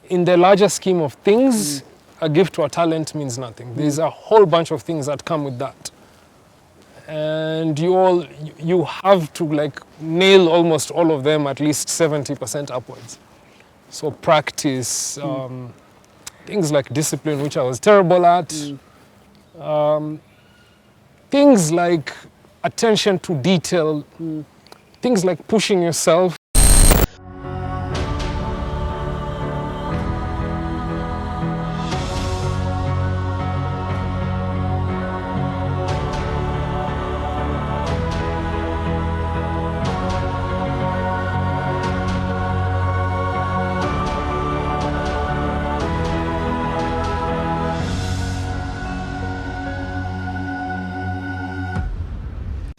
in the larger scheme of things, a gift or a talent means nothing. There's a whole bunch of things that come with that. And you have to like nail almost all of them at least 70% upwards. So practice, things like discipline, which I was terrible at. Things like attention to detail, things like pushing yourself.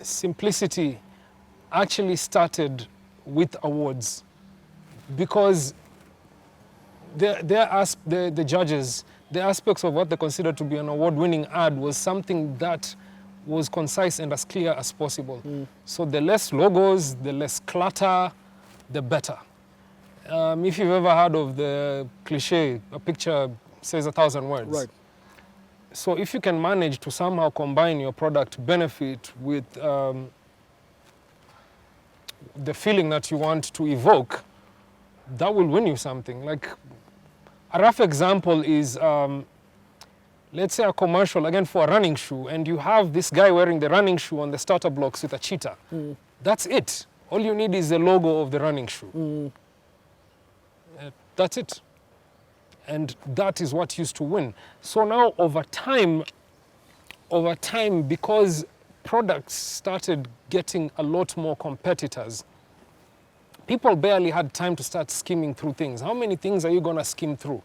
Simplicity actually started with awards, because the judges, the aspects of what they considered to be an award-winning ad was something that was concise and as clear as possible. So the less logos, the less clutter, the better. If you've ever heard of the cliche, a picture says 1,000 words. Right. So if you can manage to somehow combine your product benefit with the feeling that you want to evoke, that will win you something. Like a rough example is, let's say a commercial, again for a running shoe, and you have this guy wearing the running shoe on the starter blocks with a cheetah. That's it. All you need is the logo of the running shoe. That's it. And that is what used to win. So now over time, because products started getting a lot more competitors, people barely had time to start skimming through things. How many things are you gonna skim through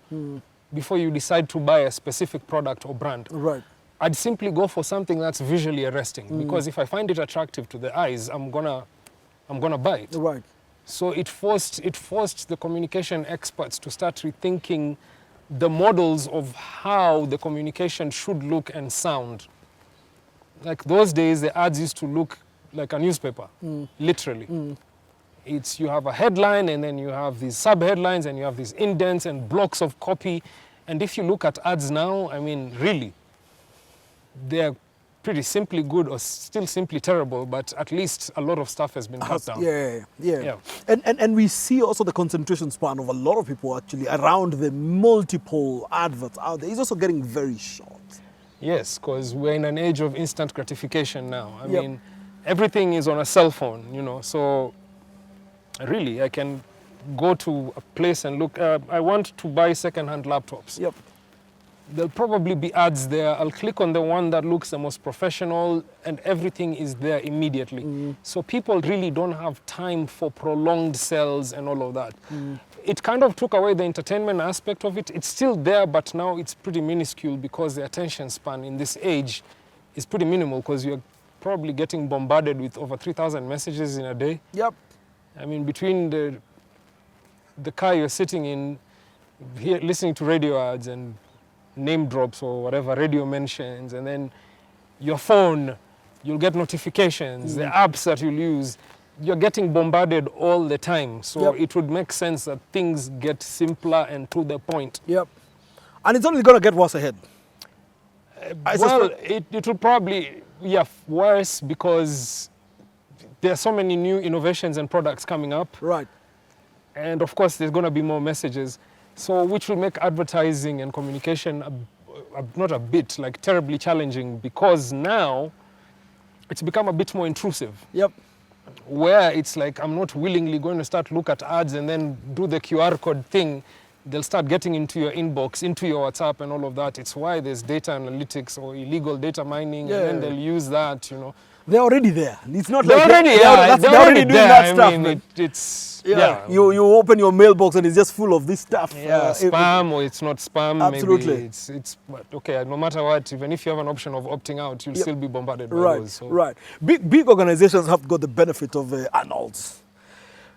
before you decide to buy a specific product or brand? Right. I'd simply go for something that's visually arresting, because if I find it attractive to the eyes, I'm gonna buy it. Right. So it forced the communication experts to start rethinking the models of how the communication should look and sound. Like those days, the ads used to look like a newspaper, literally. It's, you have a headline, and then you have these sub-headlines, and you have these indents and blocks of copy. And if you look at ads now, I mean, really, they're pretty simply good or still simply terrible, but at least a lot of stuff has been cut down. Yeah. And we see also the concentration span of a lot of people actually around the multiple adverts out there is also getting very short. Yes, because we're in an age of instant gratification now. I mean, everything is on a cell phone, you know, so really I can go to a place and look, I want to buy second-hand laptops. There'll probably be ads there. I'll click on the one that looks the most professional, and everything is there immediately. So people really don't have time for prolonged sales and all of that. It kind of took away the entertainment aspect of it. It's still there, but now it's pretty minuscule, because the attention span in this age is pretty minimal, because you're probably getting bombarded with over 3,000 messages in a day. I mean, between the car you're sitting in, here, listening to radio ads and name drops or whatever, radio mentions, and then your phone, you'll get notifications, the apps that you'll use, you're getting bombarded all the time. So it would make sense that things get simpler and to the point. And it's only going to get worse ahead. Well, it will probably, worse, because there are so many new innovations and products coming up. And of course, there's going to be more messages. So which will make advertising and communication not a bit, like terribly challenging, because now it's become a bit more intrusive. Where it's like, I'm not willingly going to start look at ads and then do the QR code thing. They'll start getting into your inbox, into your WhatsApp and all of that. It's why there's data analytics or illegal data mining, and then they'll use that, you know. They're already there. It's not they're like they're already doing there. that stuff. I mean, it's You open your mailbox and it's just full of this stuff. Spam or it's not spam. Absolutely. Maybe it's okay. No matter what, even if you have an option of opting out, you'll still be bombarded by those. So. Big organizations have got the benefit of Arnold's.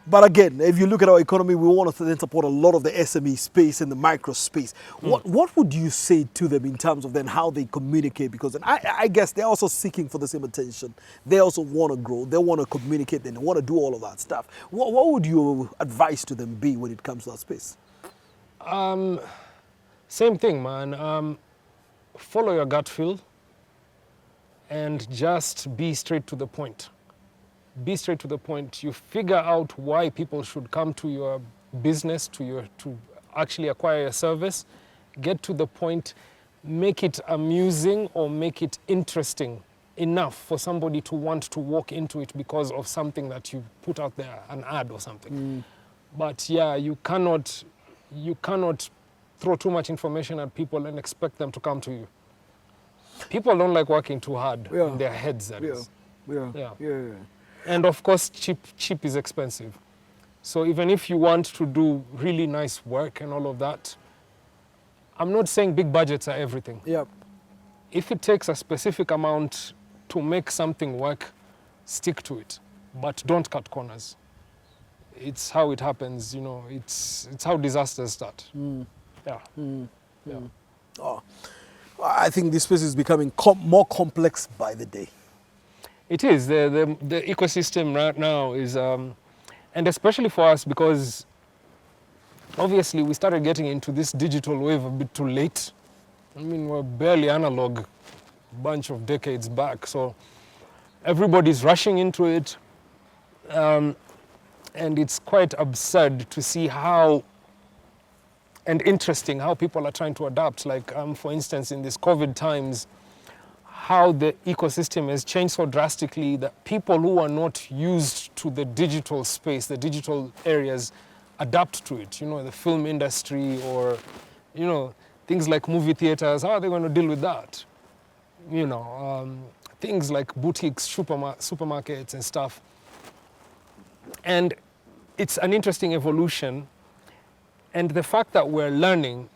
But again, if you look at our economy, we want to then support a lot of the SME space and the micro space. What would you say to them in terms of then how they communicate? Because I guess they're also seeking for the same attention. They also want to grow. They want to communicate. They want to do all of that stuff. What would your advice to them be when it comes to that space? Same thing, man. Follow your gut feel and just be straight to the point. Be straight to the point. You figure out why people should come to your business, to actually acquire your service. Get to the point, make it amusing or make it interesting enough for somebody to want to walk into it because of something that you put out there, an ad or something. But yeah, you cannot throw too much information at people and expect them to come to you. People don't like working too hard in their heads, that is. Yeah. And of course, cheap is expensive. So even if you want to do really nice work and all of that, I'm not saying big budgets are everything. Yep. If it takes a specific amount to make something work, stick to it. But don't cut corners. It's how it happens, you know. It's how disasters start. Yeah. Yeah. Oh, I think this space is becoming more complex by the day. It is. The ecosystem right now is, and especially for us, because obviously we started getting into this digital wave a bit too late. I mean, we're barely analog a bunch of decades back, so everybody's rushing into it. And it's quite absurd to see how, and interesting how people are trying to adapt. Like, for instance, in these COVID times, how the ecosystem has changed so drastically that people who are not used to the digital space, the digital areas, adapt to it. You know, the film industry or, you know, things like movie theaters, how are they going to deal with that? You know, things like boutiques, supermarkets and stuff. And it's an interesting evolution. And the fact that we're learning,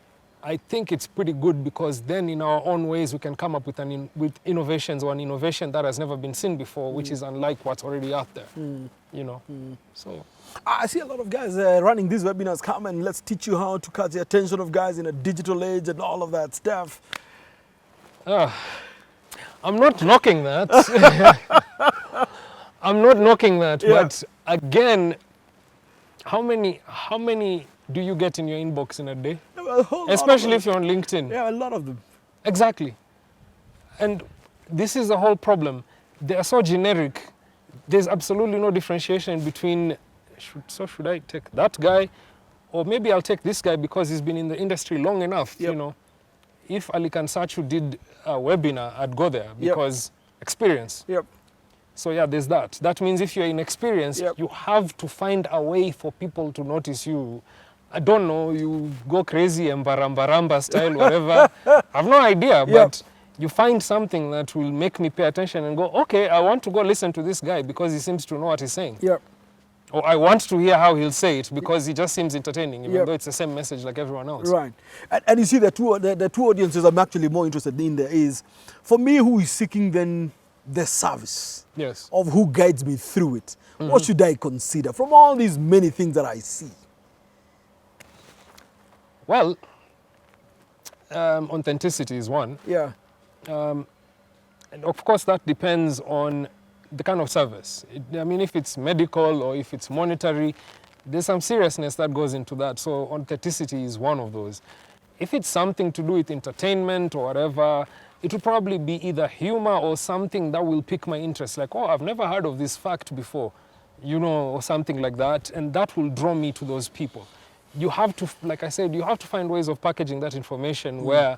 I think it's pretty good, because then in our own ways we can come up with with innovations, or an innovation that has never been seen before, which is unlike what's already out there. You know, so I see a lot of guys running these webinars. Come and let's teach you how to catch the attention of guys in a digital age and all of that stuff. I'm not knocking that. I'm not knocking that, but again, how many do you get in your inbox in a day? Especially if you're on LinkedIn. Yeah, a lot of them. Exactly. And this is the whole problem. They are so generic. There's absolutely no differentiation between, should I take that guy? Or maybe I'll take this guy because he's been in the industry long enough. You know, if Ali Kansachu did a webinar, I'd go there because experience. So yeah, there's that. That means if you're inexperienced, you have to find a way for people to notice you. I don't know, you go crazy, embaramba style, whatever. I have no idea, but you find something that will make me pay attention and go, okay, I want to go listen to this guy because he seems to know what he's saying. Or I want to hear how he'll say it because he just seems entertaining, even though it's the same message like everyone else. Right. And you see, the two audiences I'm actually more interested in there is, for me, who is seeking then the service of who guides me through it. What should I consider from all these many things that I see? Well, authenticity is one. And of course, that depends on the kind of service. I mean, if it's medical or if it's monetary, there's some seriousness that goes into that. So authenticity is one of those. If it's something to do with entertainment or whatever, it will probably be either humor or something that will pique my interest. Like, oh, I've never heard of this fact before, you know, or something like that. And that will draw me to those people. You have to, like I said, you have to find ways of packaging that information where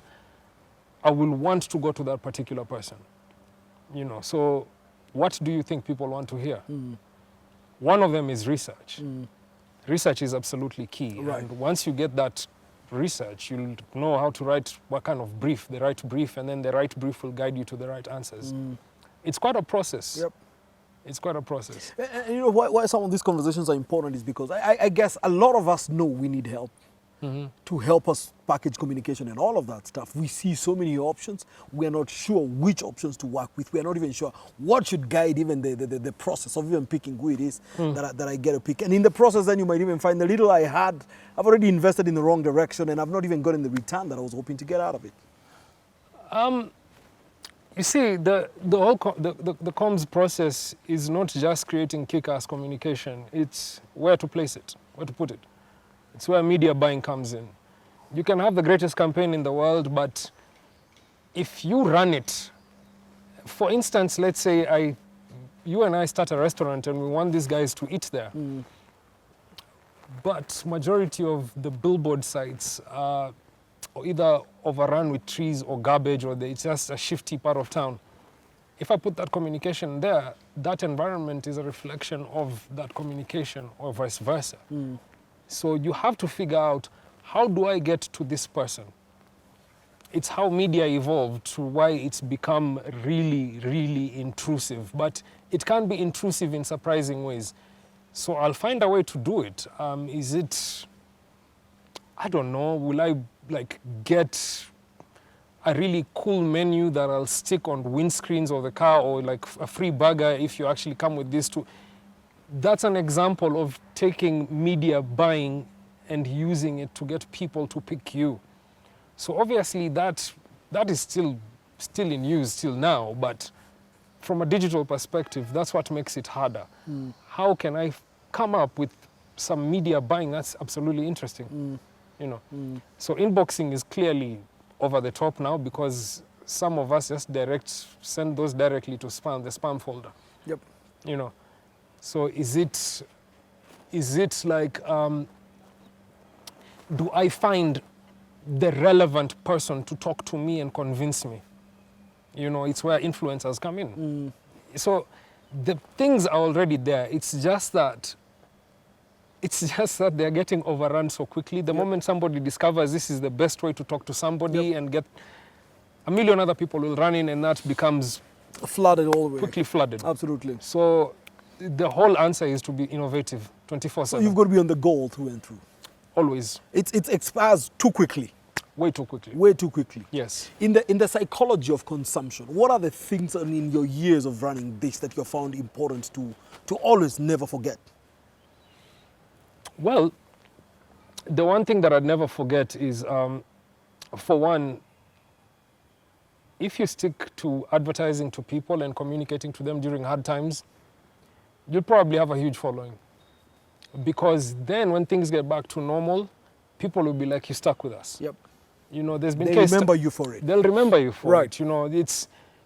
I will want to go to that particular person. You know, so what do you think people want to hear? One of them is research. Research is absolutely key. And once you get that research, you'll know how to write what kind of brief, the right brief, and then the right brief will guide you to the right answers. It's quite a process. It's quite a process. And you know why some of these conversations are important is because I guess a lot of us know we need help to help us package communication and all of that stuff. We see so many options. We are not sure which options to work with. We are not even sure what should guide even the process of even picking who it is that I get to pick. And in the process, then you might even find the little I had, I've already invested in the wrong direction and I've not even gotten the return that I was hoping to get out of it. You see, the whole the comms process is not just creating kick-ass communication. It's where to place it, where to put it. It's where media buying comes in. You can have the greatest campaign in the world, but if you run it, for instance, let's say you and I start a restaurant and we want these guys to eat there. But majority of the billboard sites are either overrun with trees or garbage, or it's just a shifty part of town. If I put that communication there, that environment is a reflection of that communication, or vice versa. So you have to figure out, how do I get to this person? It's how media evolved to why it's become really, really intrusive. But it can be intrusive in surprising ways. So I'll find a way to do it. Is it, I don't know, will I get a really cool menu that I'll stick on windscreens of the car, or like a free burger if you actually come with these two? That's an example of taking media buying and using it to get people to pick you. So obviously that is still in use still now, but from a digital perspective, that's what makes it harder. How can I come up with some media buying that's absolutely interesting? You know. So inboxing is clearly over the top now, because some of us just send those directly to the spam folder. Yep. You know. So is it like, do I find the relevant person to talk to me and convince me? You know, it's where influencers come in. So the things are already there. It's just that they're getting overrun so quickly. The moment somebody discovers this is the best way to talk to somebody and get a million other people will run in, and that becomes flooded all the way. Quickly flooded. Absolutely. So the whole answer is to be innovative 24/7. So you've got to be on the goal through and through. Always. It expires too quickly. Way too quickly. Way too quickly. Yes. In the psychology of consumption, what are the things in your years of running this that you found important to always never forget? Well, the one thing that I'd never forget is, for one, if you stick to advertising to people and communicating to them during hard times, you'll probably have a huge following. Because then when things get back to normal, people will be like, you stuck with us. Yep. You know, there's been They cases. remember you for it. They'll remember you for Right. it. You know,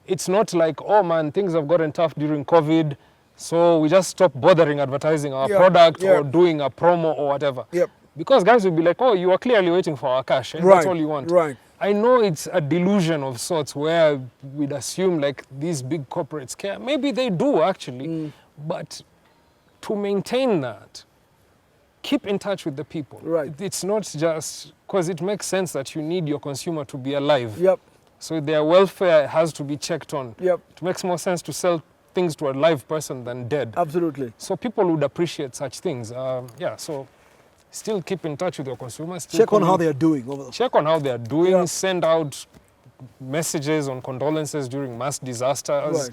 it's not like, oh man, things have gotten tough during COVID, so we just stop bothering advertising our product or doing a promo or whatever. Yep. Because guys will be like, oh, you are clearly waiting for our cash, and that's all you want. Right. I know it's a delusion of sorts where we'd assume like these big corporates care. Maybe they do actually, but to maintain that, keep in touch with the people. Right. It's not just, because it makes sense that you need your consumer to be alive. Yep. So their welfare has to be checked on. Yep. It makes more sense to sell things to a live person than dead. Absolutely. So people would appreciate such things. So still keep in touch with your consumers. Check on how they are doing. Check on how they are doing. Yeah. Send out messages on condolences during mass disasters. Right.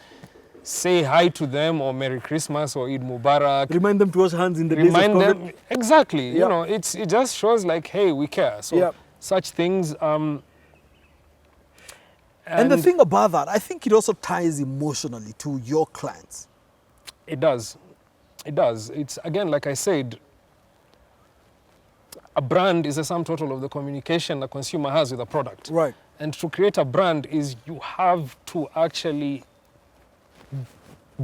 Say hi to them, or Merry Christmas or Eid Mubarak. Remind them to wash hands in the days of Remind COVID. them, exactly. Yep. You know, it just shows like, hey, we care. So Yep. such things. And the thing about that, I think it also ties emotionally to your clients. It does. It does. It's, again, like I said, a brand is a sum total of the communication the consumer has with a product. Right. And to create a brand is you have to actually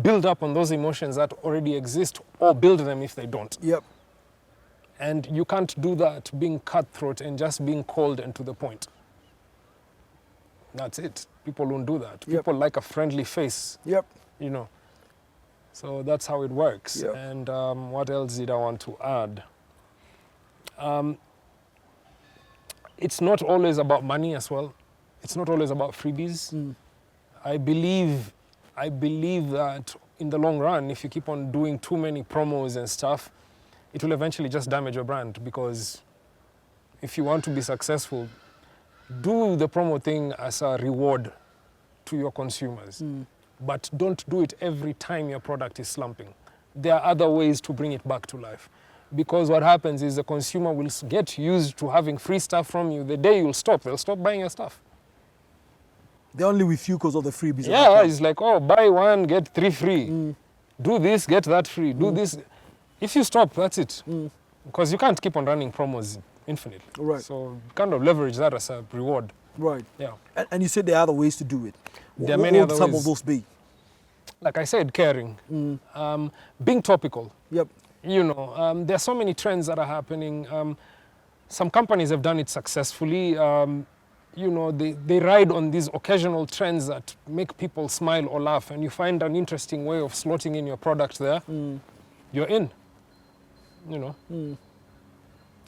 build up on those emotions that already exist, or build them if they don't. Yep. And you can't do that being cutthroat and just being cold and to the point. That's it. People won't do that. Yep. People like a friendly face, Yep. you know. So that's how it works. Yep. And what else did I want to add? It's not always about money as well. It's not always about freebies. I believe that in the long run, if you keep on doing too many promos and stuff, it will eventually just damage your brand, because if you want to be successful, do the promo thing as a reward to your consumers. But don't do it every time your product is slumping. There are other ways to bring it back to life. Because what happens is the consumer will get used to having free stuff from you. The day you'll stop, they'll stop buying your stuff. They're only with you because of the freebies. Yeah, it's like, oh, buy one, get 3 free. Do this, get that free. Do this. If you stop, that's it. Because you can't keep on running promos infinitely. Right. So kind of leverage that as a reward. Right. Yeah. And you said there are other ways to do it. There are What many would other some ways. of those be? Like I said, caring, being topical. Yep. You know, there are so many trends that are happening. Some companies have done it successfully. You know, they ride on these occasional trends that make people smile or laugh, and you find an interesting way of slotting in your product there. You're in. You know,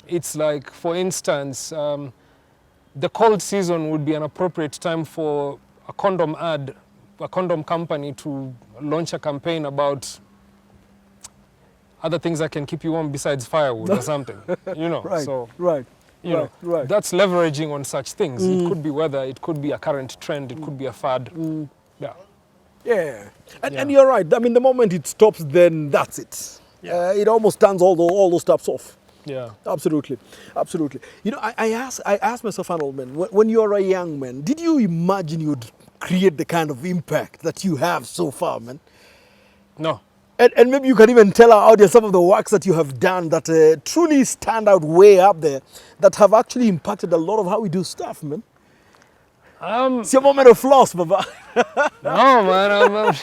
it's like, for instance, the cold season would be an appropriate time for a condom ad, a condom company to launch a campaign about other things that can keep you warm besides firewood or something, you know. Right. So, Right. you know, Right. that's leveraging on such things. It could be weather, it could be a current trend, it could be a fad. Yeah. Yeah. And, Yeah. and you're right. I mean, the moment it stops, then that's it. Yeah. It almost turns all those stops off. Yeah. Absolutely, absolutely. You know, I asked myself, Arnold, man, when you were a young man, did you imagine you'd create the kind of impact that you have so far, man? No. And maybe you can even tell our audience some of the works that you have done that truly stand out way up there, that have actually impacted a lot of how we do stuff, man. It's your moment of floss, Baba. No, man.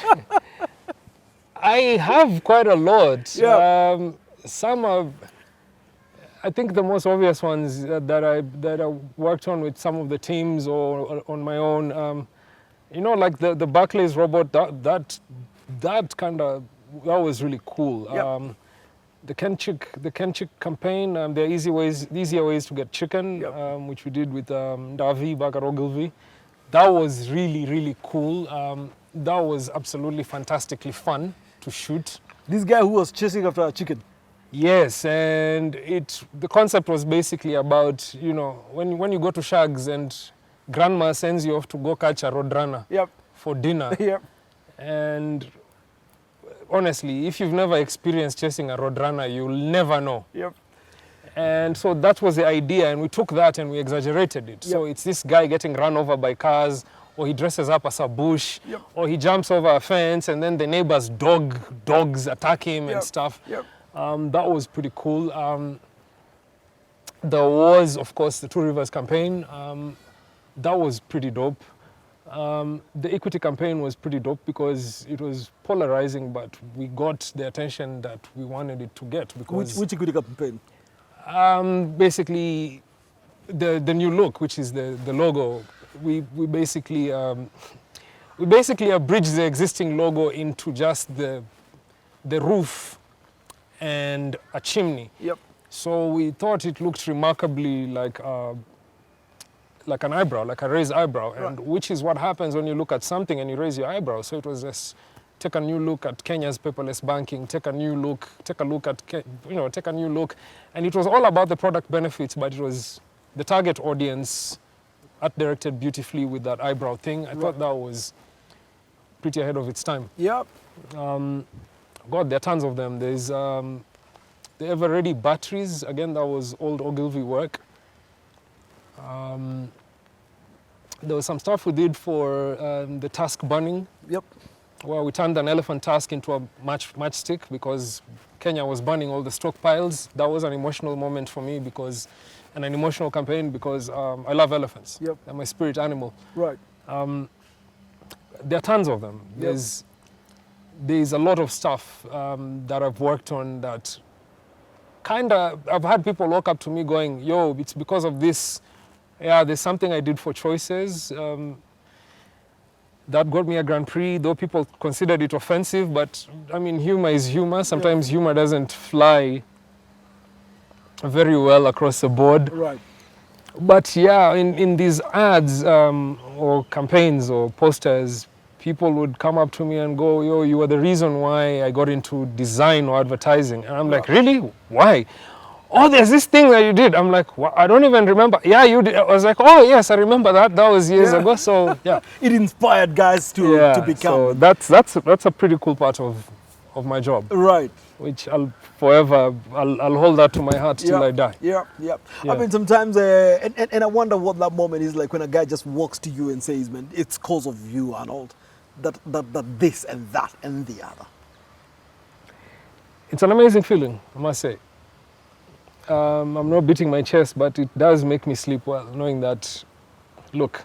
I have quite a lot. Yeah. Some of, I think the most obvious ones that I worked on with some of the teams or on my own, you know, like the Barclays robot. That was really cool. Yep. The Kenchik campaign. There are easier ways to get chicken, Yep. which we did with Davi back at Ogilvy. That was really cool. That was absolutely fantastically fun to shoot. This guy who was chasing after a chicken. Yes, and the concept was basically about, you know, when you go to Shags and grandma sends you off to go catch a roadrunner Yep. for dinner. Yep. And honestly, if you've never experienced chasing a roadrunner, you'll never know. Yep. And so that was the idea, and we took that and we exaggerated it. So Yep. it's this guy getting run over by cars, or he dresses up as a bush, Yep. or he jumps over a fence, and then the neighbor's dogs attack him Yep. and stuff. Yep. That was pretty cool. There was, of course, the Two Rivers campaign. That was pretty dope. The equity campaign was pretty dope because it was polarizing, but we got the attention that we wanted it to get. Because Which equity campaign? basically, the new look, which is the logo, we basically abridged the existing logo into just the roof and a chimney. Yep. So we thought it looked remarkably like an eyebrow, like a raised eyebrow, and Right. which is what happens when you look at something and you raise your eyebrow. So it was just take a new look at Kenya's paperless banking, take a new look, take a new look, and it was all about the product benefits, but it was the target audience art directed beautifully with that eyebrow thing. I thought that was pretty ahead of its time. Yep. God, there are tons of them. There's the ever-ready batteries. Again, that was old Ogilvy work. There was some stuff we did for the task burning, Yep. where we turned an elephant tusk into a matchstick because Kenya was burning all the stockpiles. That was an emotional moment for me and an emotional campaign because I love elephants. Yep. They're my spirit animal. Right. There are tons of them. Yep. There's a lot of stuff that I've worked on that I've had people walk up to me going, yo, it's because of this. Yeah, there's something I did for Choices that got me a Grand Prix, though people considered it offensive, but I mean, humor is humor. Sometimes humor doesn't fly very well across the board. Right. But yeah, in these ads or campaigns or posters, people would come up to me and go, yo, you were the reason why I got into design or advertising. And I'm like, really? Why? Oh, there's this thing that you did. I'm like, I don't even remember. Yeah, you did. I was like, oh, yes, I remember that. That was years ago. So, yeah. It inspired guys to become. So that's a pretty cool part of my job, Right. which I'll hold that to my heart till I die. Yeah. Yeah. I mean, sometimes, and I wonder what that moment is like when a guy just walks to you and says, man, it's cause of you, Arnold, that this and that and the other. It's an amazing feeling, I must say. I'm not beating my chest, but it does make me sleep well, knowing that, look,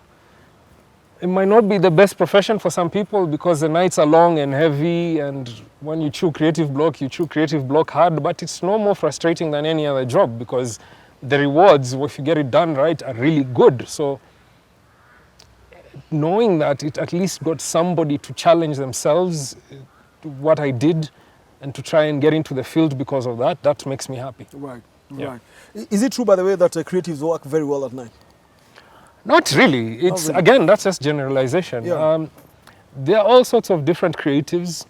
it might not be the best profession for some people because the nights are long and heavy, and when you chew creative block hard, but it's no more frustrating than any other job because the rewards, if you get it done right, are really good. So knowing that it at least got somebody to challenge themselves to what I did and to try and get into the field because of that, that makes me happy. Right, Yeah. right. Is it true, by the way, that creatives work very well at night? Not really. It's really. again, that's just generalization. Yeah. There are all sorts of different creatives.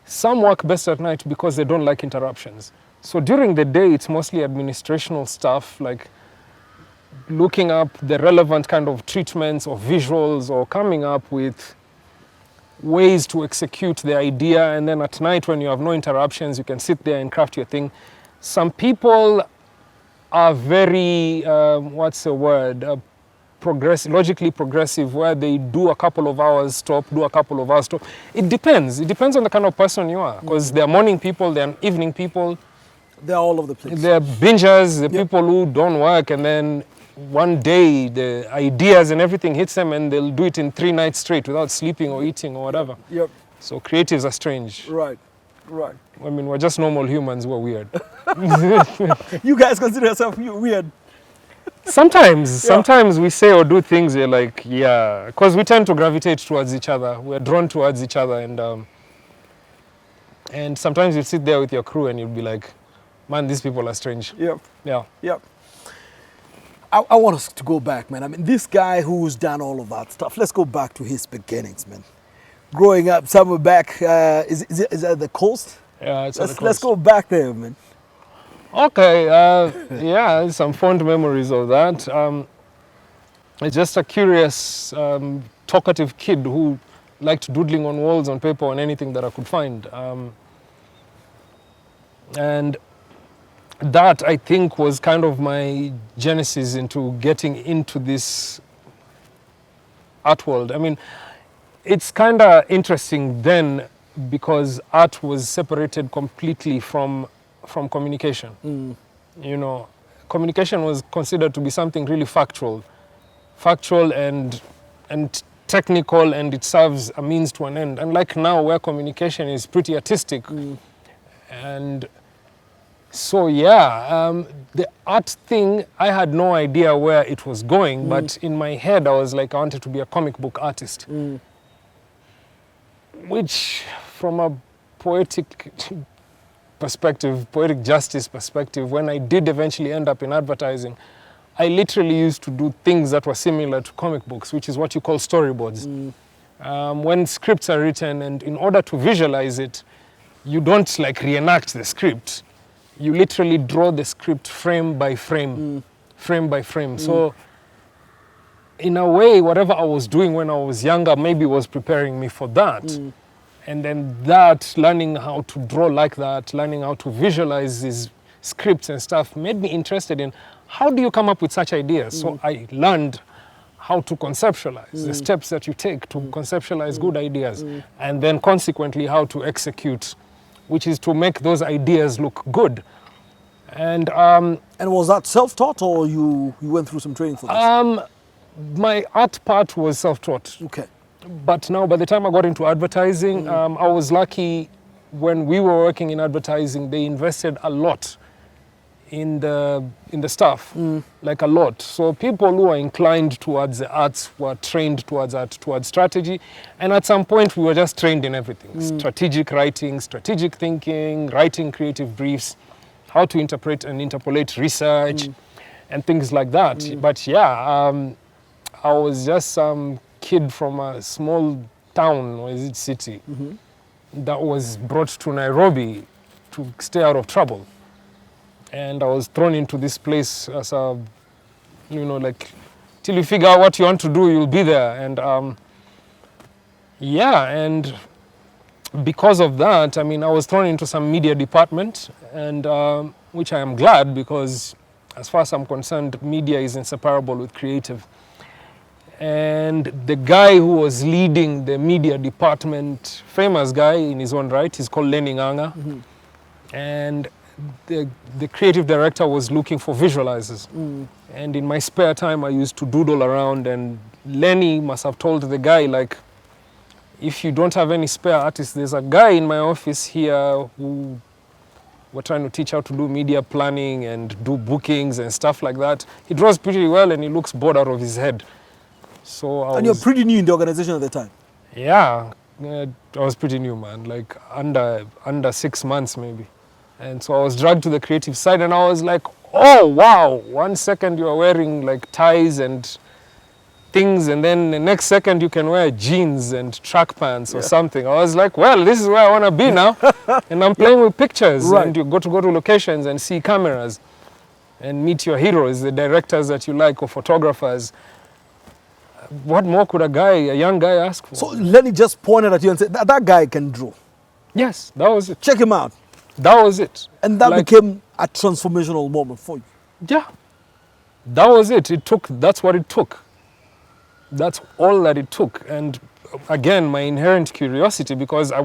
Some work best at night because they don't like interruptions. So during the day, it's mostly administrational stuff like looking up the relevant kind of treatments or visuals or coming up with ways to execute the idea. And then at night, when you have no interruptions, you can sit there and craft your thing. Some people are very, what's the word? Logically progressive, where they do a couple of hours stop, do a couple of hours stop. It depends. It depends on the kind of person you are. Because there are morning people, there are evening people. They're all over the place. There are bingers, the people who don't work, and then one day the ideas and everything hits them and they'll do it in 3 nights straight without sleeping or eating or whatever. Yep. So creatives are strange. Right, right. I mean, we're just normal humans, we're weird. You guys consider yourself weird? Sometimes we say or do things you're like, yeah, because we tend to gravitate towards each other. We're drawn towards each other, and sometimes you sit there with your crew and you'll be like, man, these people are strange. Yep. Yeah. Yep. I want us to go back, man. I mean, this guy who's done all of that stuff, let's go back to his beginnings, man. Growing up somewhere back, is that the coast? Yeah, it's Let's go back there, man. Okay, yeah, some fond memories of that. It's just a curious, talkative kid who liked doodling on walls, on paper, on anything that I could find. And that, I think, was kind of my genesis into getting into this art world. I mean, it's kind of interesting then because art was separated completely from communication. You know, communication was considered to be something really factual and technical, and it serves a means to an end. Unlike now, where communication is pretty artistic, and so yeah, the art thing, I had no idea where it was going, but in my head I was like, I wanted to be a comic book artist, which from a poetic perspective, poetic justice perspective, when I did eventually end up in advertising, I literally used to do things that were similar to comic books, which is what you call storyboards. When scripts are written, and in order to visualize it, you don't like reenact the script. You literally draw the script frame by frame, frame by frame. So in a way, whatever I was doing when I was younger maybe was preparing me for that. And then that, learning how to draw like that, learning how to visualize these scripts and stuff made me interested in how do you come up with such ideas. So I learned how to conceptualize, the steps that you take to conceptualize good ideas, and then consequently how to execute, which is to make those ideas look good. And was that self-taught, or you went through some training for this? my art part was self-taught. Okay. But now, by the time I got into advertising, I was lucky. When we were working in advertising, they invested a lot in the staff, like a lot. So people who are inclined towards the arts were trained towards art, towards strategy. And at some point, we were just trained in everything. Strategic writing, strategic thinking, writing creative briefs, how to interpret and interpolate research, and things like that. But yeah, I was just some kid from a small town, or is it city, that was brought to Nairobi to stay out of trouble. And I was thrown into this place as a, you know, like, till you figure out what you want to do, you'll be there. And yeah, and because of that, I mean, I was thrown into some media department, and which I am glad, because as far as I'm concerned, media is inseparable with creative. And the guy who was leading the media department, famous guy in his own right, he's called Lenny Nganga. And the creative director was looking for visualizers. And in my spare time, I used to doodle around, and Lenny must have told the guy, like, if you don't have any spare artists, there's a guy in my office here who we're trying to teach how to do media planning and do bookings and stuff like that. He draws pretty well and he looks bored out of his head. So And you're pretty new in the organization at the time. yeah, I was pretty new, man, like under 6 months maybe. And so I was dragged to the creative side and I was like, oh wow, 1 second you are wearing like ties and things, and then the next second you can wear jeans and track pants or something. I was like, well, this is where I want to be now. And I'm playing with pictures, and you go to locations and see cameras and meet your heroes, the directors that you like or photographers. What more could a young guy ask for? So Lenny just pointed at you and said, that guy can draw. Yes, that was it. Check him out. That was it. And that became a transformational moment for you. Yeah, that was it. That's what it took. That's all that it took. And again, my inherent curiosity, because I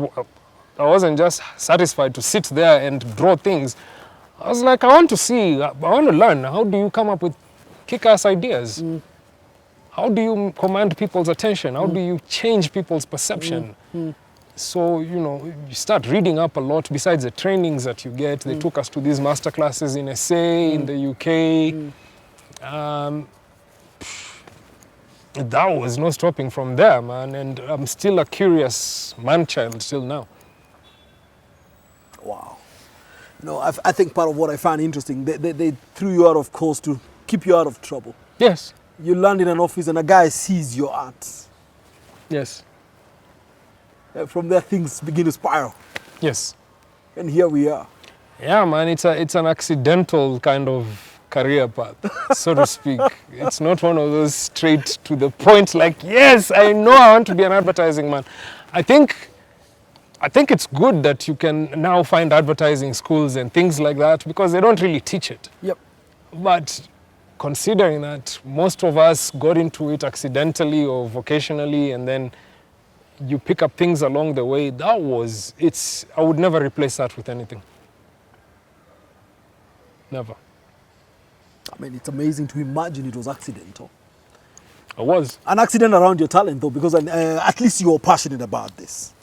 wasn't just satisfied to sit there and draw things. I was like, I want to learn. How do you come up with kick-ass ideas? How do you command people's attention? How do you change people's perception? So, you know, you start reading up a lot besides the trainings that you get. They took us to these master classes in SA, in the UK. That was no stopping from there, man. And I'm still a curious man-child till now. Wow. You know, I think part of what I find interesting, they threw you out of course to keep you out of trouble. Yes. You land in an office and a guy sees your art. Yes. From there, things begin to spiral. Yes. And here we are. Yeah, man, it's an accidental kind of career path, so to speak. It's not one of those straight to the point, like, yes, I know I want to be an advertising man. I think it's good that you can now find advertising schools and things like that, because they don't really teach it. Yep. But considering that most of us got into it accidentally or vocationally, and then you pick up things along the way, I would never replace that with anything. Never. I mean, it's amazing to imagine it was accidental. It was. An accident around your talent, though, because at least you're passionate about this.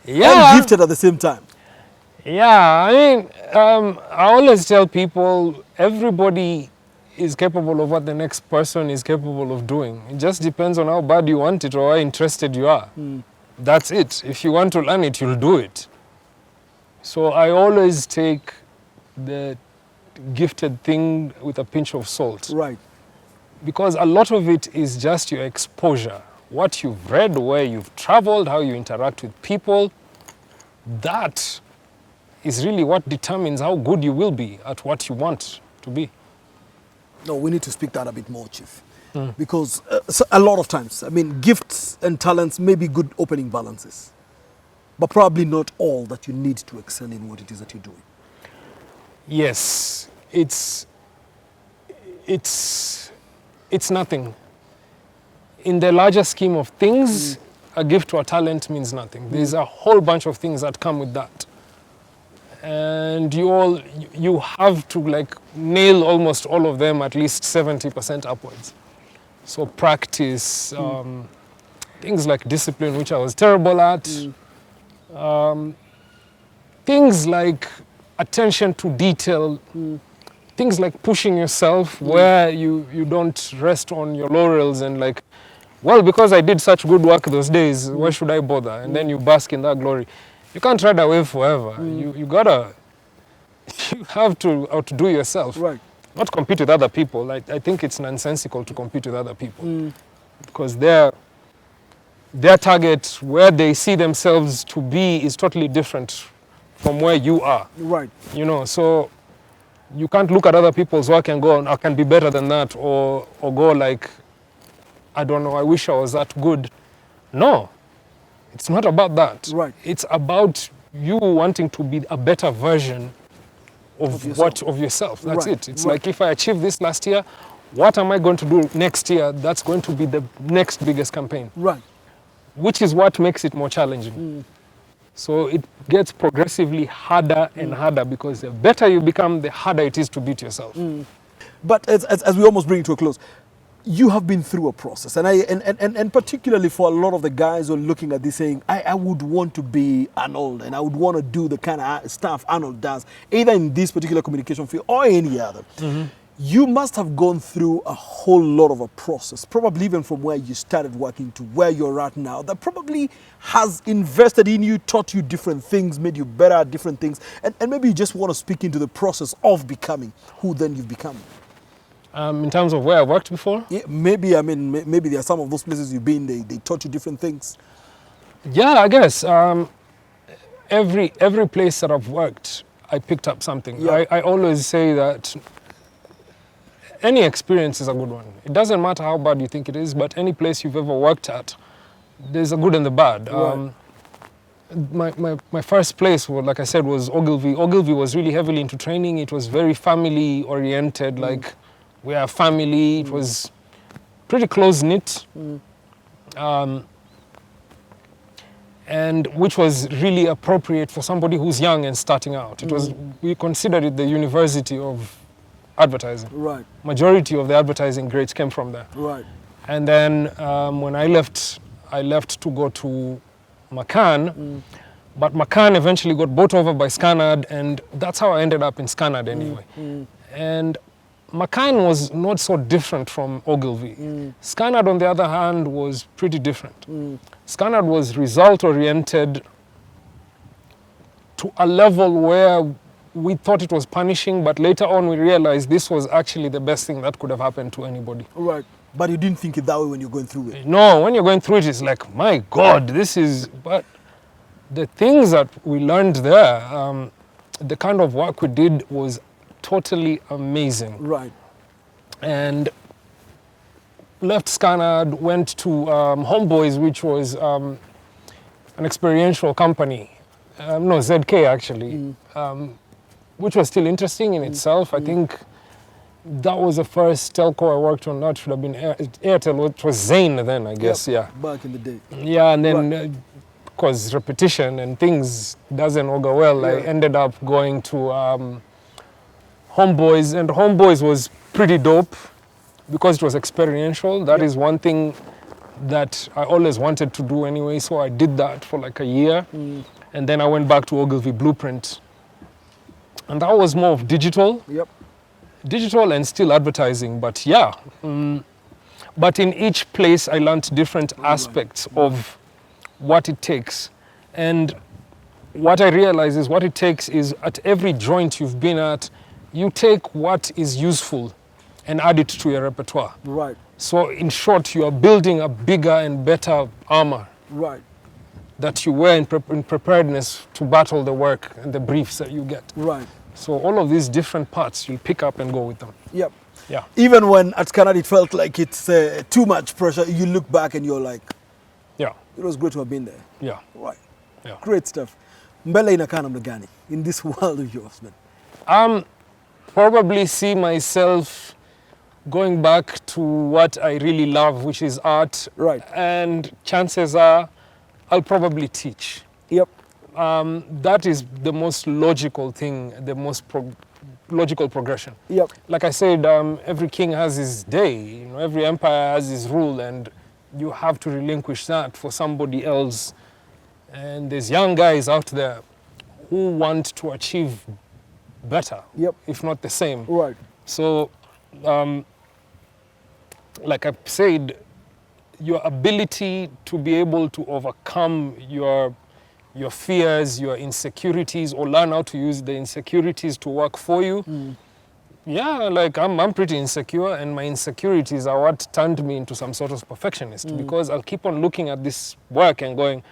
Yeah. And gifted at the same time. Yeah, I mean, I always tell people, everybody is capable of what the next person is capable of doing. It just depends on how bad you want it or how interested you are. That's it. If you want to learn it, you'll do it. So I always take the gifted thing with a pinch of salt. Right. Because a lot of it is just your exposure. What you've read, where you've traveled, how you interact with people. That is really what determines how good you will be at what you want to be. No, we need to speak that a bit more, Chief. Because a lot of times, I mean, gifts and talents may be good opening balances, but probably not all that you need to excel in what it is that you're doing. Yes, it's nothing. In the larger scheme of things, a gift or a talent means nothing. There's a whole bunch of things that come with that. And you have to like nail almost all of them at least 70% upwards. So practice, things like discipline, which I was terrible at. Things like attention to detail. Things like pushing yourself where you don't rest on your laurels and like, well, because I did such good work those days, why should I bother? And then you bask in that glory. You can't ride away forever. You have to outdo yourself. Right. Not compete with other people. I think it's nonsensical to compete with other people. Because their target, where they see themselves to be, is totally different from where you are. Right. You know, so you can't look at other people's work and go, I can be better than that, or go like, I don't know, I wish I was that good. No, it's not about that. Right. It's about you wanting to be a better version of yourself. That's Right. it. It's like, if I achieved this last year, what am I going to do next year? That's going to be the next biggest campaign. Right. Which is what makes it more challenging. So it gets progressively harder and harder, because the better you become, the harder it is to beat yourself. But as we almost bring it to a close, you have been through a process, and particularly for a lot of the guys who are looking at this saying, I would want to be Arnold, and I would want to do the kind of stuff Arnold does, either in this particular communication field or any other. You must have gone through a whole lot of a process, probably even from where you started working to where you're at now, that probably has invested in you, taught you different things, made you better at different things, and maybe you just want to speak into the process of becoming who then you've become. In terms of where I worked before? Yeah, maybe, I mean, maybe there are some of those places you've been, they taught you different things. Yeah, I guess. Every place that I've worked, I picked up something. Yeah. I always say that any experience is a good one. It doesn't matter how bad you think it is, but any place you've ever worked at, there's a good and the bad. Right. My first place, like I said, was Ogilvy. Ogilvy was really heavily into training. It was very family oriented, like we are family. It was pretty close knit, and which was really appropriate for somebody who's young and starting out. It was, we considered it the university of advertising. Right. Majority of the advertising grades came from there. Right. And then when I left to go to McCann, but McCann eventually got bought over by Scanad, and that's how I ended up in Scanad anyway. And McCann was not so different from Ogilvy. Scanad, on the other hand, was pretty different. Scanad was result-oriented to a level where we thought it was punishing, but later on we realized this was actually the best thing that could have happened to anybody. Right. But you didn't think it that way when you're going through it. No, when you're going through it, it's like, my God, this is... But the things that we learned there, the kind of work we did was totally amazing. Right. And left Scanad, went to Homeboys, which was an experiential company. No, ZK actually. Which was still interesting in itself. I think that was the first telco I worked on. That should have been Airtel. It was Zain then, I guess. Yep. Yeah. Back in the day. Yeah, and then because repetition and things doesn't all go well, I ended up going to Homeboys, and Homeboys was pretty dope because it was experiential. That is one thing that I always wanted to do anyway. So I did that for like a year, and then I went back to Ogilvy Blueprint. And that was more of digital. Yep. Digital and still advertising, but yeah. But in each place I learned different aspects of what it takes. And what I realize is what it takes is at every joint you've been at, you take what is useful and add it to your repertoire. Right. So in short, you are building a bigger and better armor. Right. That you wear in preparedness to battle the work and the briefs that you get. Right. So all of these different parts, you'll pick up and go with them. Yep. Yeah. Even when at Scanad it felt like it's too much pressure, you look back and you're like, Yeah. it was great to have been there. Yeah. Right. Yeah. Great stuff. Mbele inakaa namna gani in this world of yours, man? Probably see myself going back to what I really love, which is art. Right. And chances are I'll probably teach. Yep. That is the most logical thing, the most logical progression. Yep. Like I said, every king has his day, you know, every empire has his rule, and you have to relinquish that for somebody else. And there's young guys out there who want to achieve better, Yep. if not the same. Right. So, like I said, your ability to be able to overcome your fears, your insecurities, or learn how to use the insecurities to work for you. Yeah, like I'm pretty insecure, and my insecurities are what turned me into some sort of perfectionist, because I'll keep on looking at this work and going,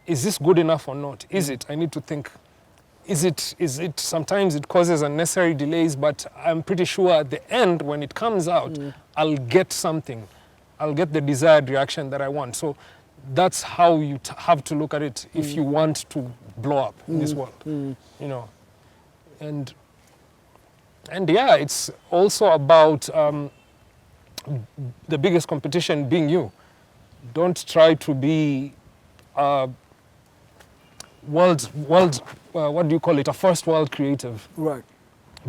is this good enough or not? Is it? I need to think, is it? Sometimes it causes unnecessary delays, but I'm pretty sure at the end, when it comes out, I'll get something. I'll get the desired reaction that I want. So that's how you have to look at it if you want to blow up in this world, you know. And yeah, it's also about the biggest competition being you. Don't try to be what do you call it, a first world creative. Right.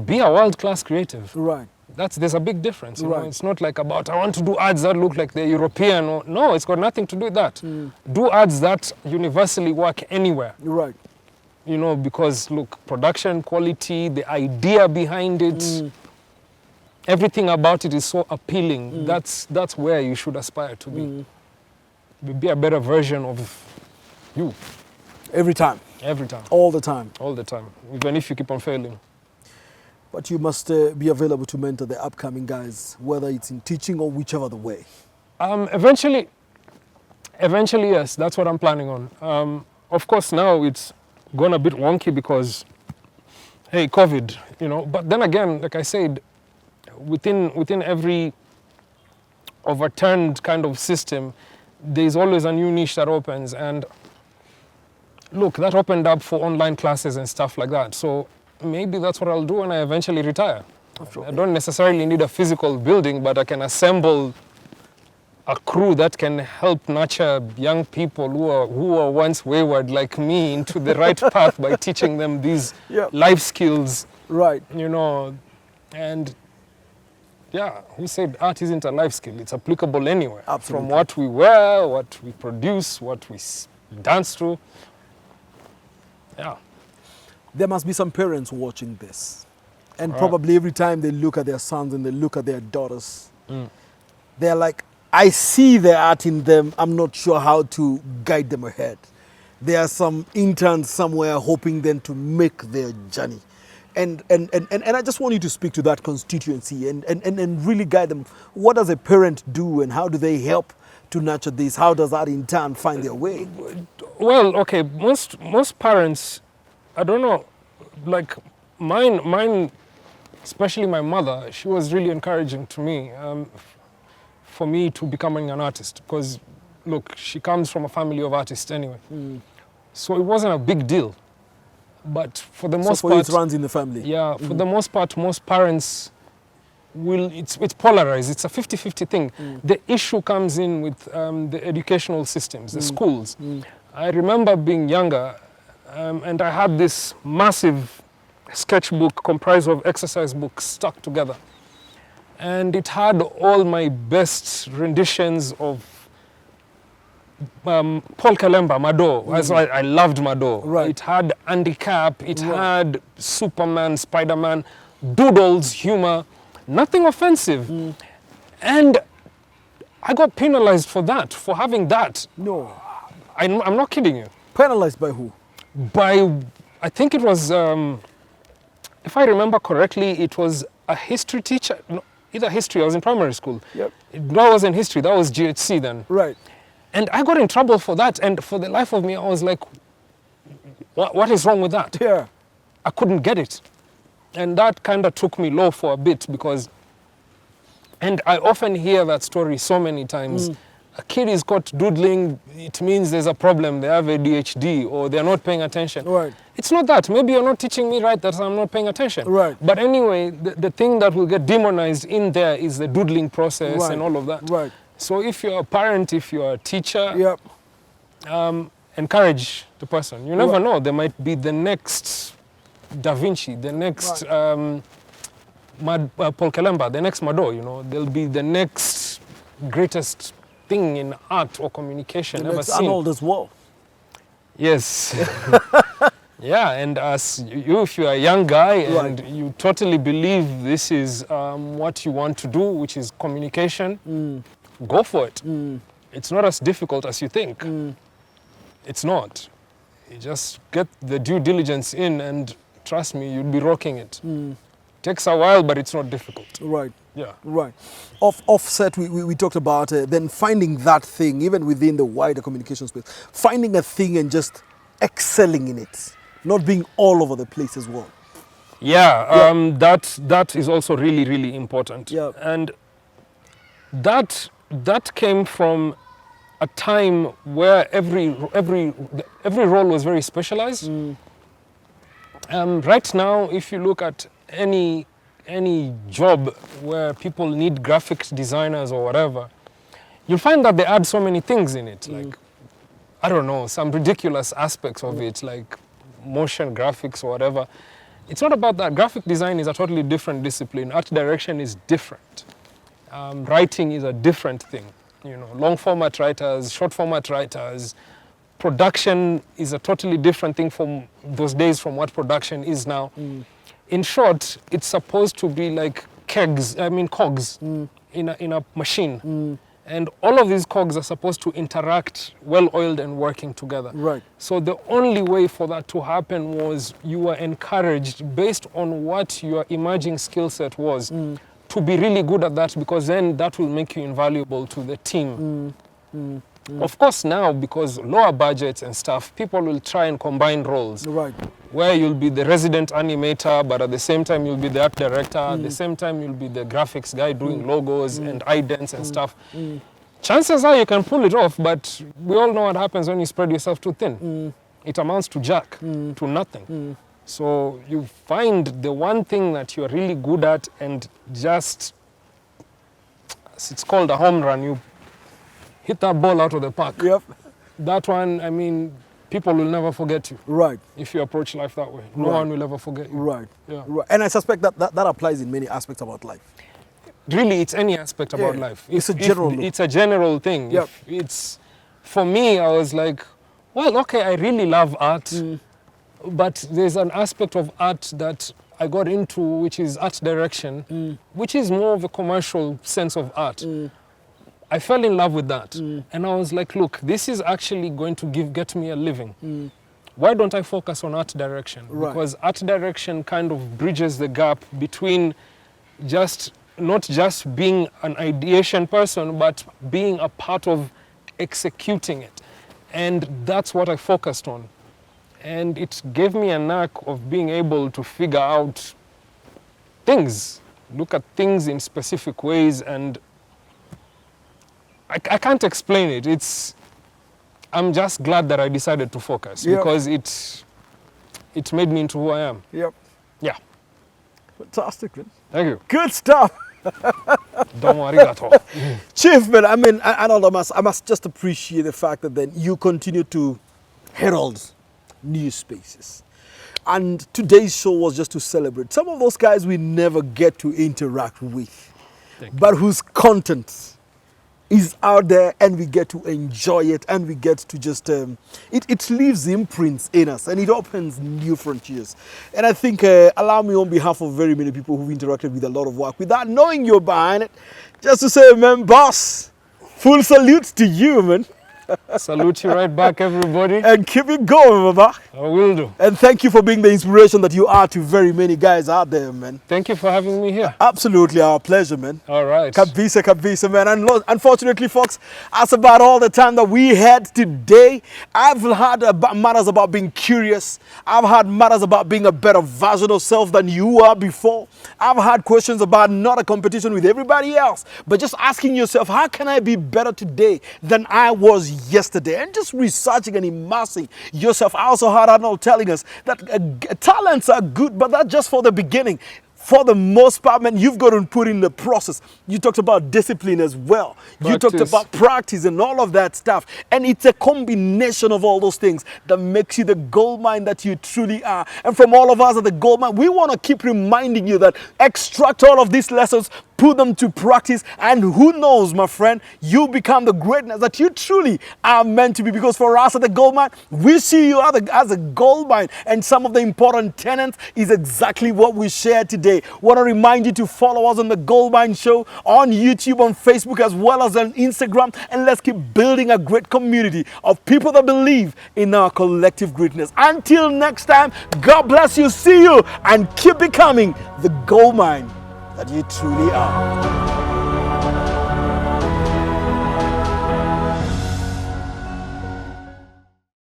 Be a world-class creative. Right. There's a big difference. You know? Right. It's not like about, I want to do ads that look like they're European. Or, no, it's got nothing to do with that. Do ads that universally work anywhere. Right. You know, because look, production quality, the idea behind it, everything about it is so appealing. That's where you should aspire to be. Be a better version of you. Every time. Every time. All the time. All the time. Even if you keep on failing. But you must be available to mentor the upcoming guys, whether it's in teaching or whichever the way. Eventually, yes, that's what I'm planning on. Of course, now it's gone a bit wonky because, hey, COVID, you know. But then again, like I said, within every overturned kind of system, there's always a new niche that opens. And look, that opened up for online classes and stuff like that. So maybe that's what I'll do when I eventually retire. I don't necessarily need a physical building, but I can assemble a crew that can help nurture young people who were once wayward like me into the right path by teaching them these life skills. Right. You know, and yeah, who said art isn't a life skill? It's applicable anywhere. Absolutely. From what we wear, what we produce, what we dance to. Yeah. There must be some parents watching this. And probably every time they look at their sons and they look at their daughters, they're like, I see the art in them. I'm not sure how to guide them ahead. There are some interns somewhere hoping them to make their journey. And I just want you to speak to that constituency and really guide them. What does a parent do and how do they help to nurture this? How does that in turn find their way? Well, okay, most parents, I don't know, like mine, especially my mother, she was really encouraging to me for me to becoming an artist because, look, she comes from a family of artists anyway. So it wasn't a big deal. But for the most part, it runs in the family. Yeah, for the most part, most parents it's polarized. It's a 50-50 thing. The issue comes in with the educational systems, the schools. I remember being younger and I had this massive sketchbook comprised of exercise books stuck together. And it had all my best renditions of Paul Kalemba, Mado. I loved Mado. Right. It had Andy Cap, it had Superman, Spider-Man, doodles, humor, nothing offensive. And I got penalized for that, for having that. No. I'm not kidding you. Penalized by who? By, I think it was, if I remember correctly, it was a history teacher. No, either history, I was in primary school. Yep. That wasn't history, that was GHC then. Right. And I got in trouble for that, and for the life of me, I was like, what is wrong with that? Yeah. I couldn't get it. And that kind of took me low for a bit because, and I often hear that story so many times. A kid is caught doodling, it means there's a problem, they have ADHD or they're not paying attention. Right. It's not that. Maybe you're not teaching me right, that I'm not paying attention. Right. But anyway, the thing that will get demonized in there is the doodling process and all of that. Right. So if you're a parent, if you're a teacher, Yep. Encourage the person. You never know, there might be the next Da Vinci, the next Paul Kalemba, the next Mado, you know. There'll be the next greatest thing in art or communication ever seen. Arnold as well. Yes. Yeah, and as you, if you're a young guy and you totally believe this is what you want to do, which is communication, go for it. It's not as difficult as you think. It's not. You just get the due diligence in and trust me, you'll be rocking it. Takes a while, but it's not difficult. Right. Yeah. Right. Offset, we talked about then finding that thing, even within the wider communication space, finding a thing and just excelling in it, not being all over the place as well. Yeah, that is also really, really important. Yeah. And that came from a time where every role was very specialized. Right now, if you look at any job where people need graphic designers or whatever, you'll find that they add so many things in it. Like I don't know, some ridiculous aspects of it, like motion graphics or whatever. It's not about that. Graphic design is a totally different discipline. Art direction is different. Writing is a different thing. You know, long format writers, short format writers. Production is a totally different thing from those days from what production is now. In short, it's supposed to be like cogs in a machine. And all of these cogs are supposed to interact well-oiled and working together. Right. So the only way for that to happen was you were encouraged, based on what your emerging skill set was, to be really good at that, because then that will make you invaluable to the team. Of course now, because lower budgets and stuff, people will try and combine roles. Right. Where you'll be the resident animator, but at the same time you'll be the art director, at the same time you'll be the graphics guy doing logos and idents and stuff. Chances are you can pull it off, but we all know what happens when you spread yourself too thin. It amounts to jack, to nothing. So you find the one thing that you're really good at and just, it's called a home run, you hit that ball out of the park. Yep. That one, I mean, people will never forget you. Right. If you approach life that way. No Right. one will ever forget you. Right. Yeah. Right. And I suspect that applies in many aspects about life. Really, it's any aspect about Yeah. life. It's a general look. It's a general thing. Yep. If it's, for me, I was like, well, okay, I really love art, but there's an aspect of art that I got into, which is art direction, which is more of a commercial sense of art. I fell in love with that. And I was like, look, this is actually going to get me a living. Why don't I focus on art direction? Right. Because art direction kind of bridges the gap between not just being an ideation person, but being a part of executing it. And that's what I focused on. And it gave me a knack of being able to figure out things, look at things in specific ways, and I can't explain it. I'm just glad that I decided to focus, Yep. because it made me into who I am. Yep. Yeah. Fantastic, man. Thank you. Good stuff. Domo arigato. Chief, man, I mean, Arnold, I must just appreciate the fact that then you continue to herald new spaces. And today's show was just to celebrate some of those guys we never get to interact with, but whose content is out there and we get to enjoy it, and we get to just, it leaves imprints in us and it opens new frontiers. And I think, allow me on behalf of very many people who've interacted with a lot of work without knowing you're behind it, just to say, man, boss, full salute to you, man. Salute you right back, everybody. And keep it going, Baba. I will do. And thank you for being the inspiration that you are to very many guys out there, man. Thank you for having me here. Absolutely, our pleasure, man. All right. Kabisa, man. And unfortunately, folks, that's about all the time that we had today. I've had matters about being curious. I've had matters about being a better version of self than you were before. I've had questions about not a competition with everybody else, but just asking yourself, how can I be better today than I was yesterday? And just researching and immersing yourself. I also heard Arnold telling us that talents are good, but that's just for the beginning. For the most part, man, you've got to put in the process. You talked about discipline as well. You talked about practice and all of that stuff. And it's a combination of all those things that makes you the goldmine that you truly are. And from all of us at the Goldmine, we want to keep reminding you that extract all of these lessons, put them to practice, and who knows, my friend, you become the greatness that you truly are meant to be. Because for us at the Goldmine, we see you as a goldmine, and some of the important tenets is exactly what we shared today. Want to remind you to follow us on the Goldmine Show on YouTube, on Facebook, as well as on Instagram, and let's keep building a great community of people that believe in our collective greatness. Until next time, God bless you, see you, and keep becoming the goldmine that you truly are.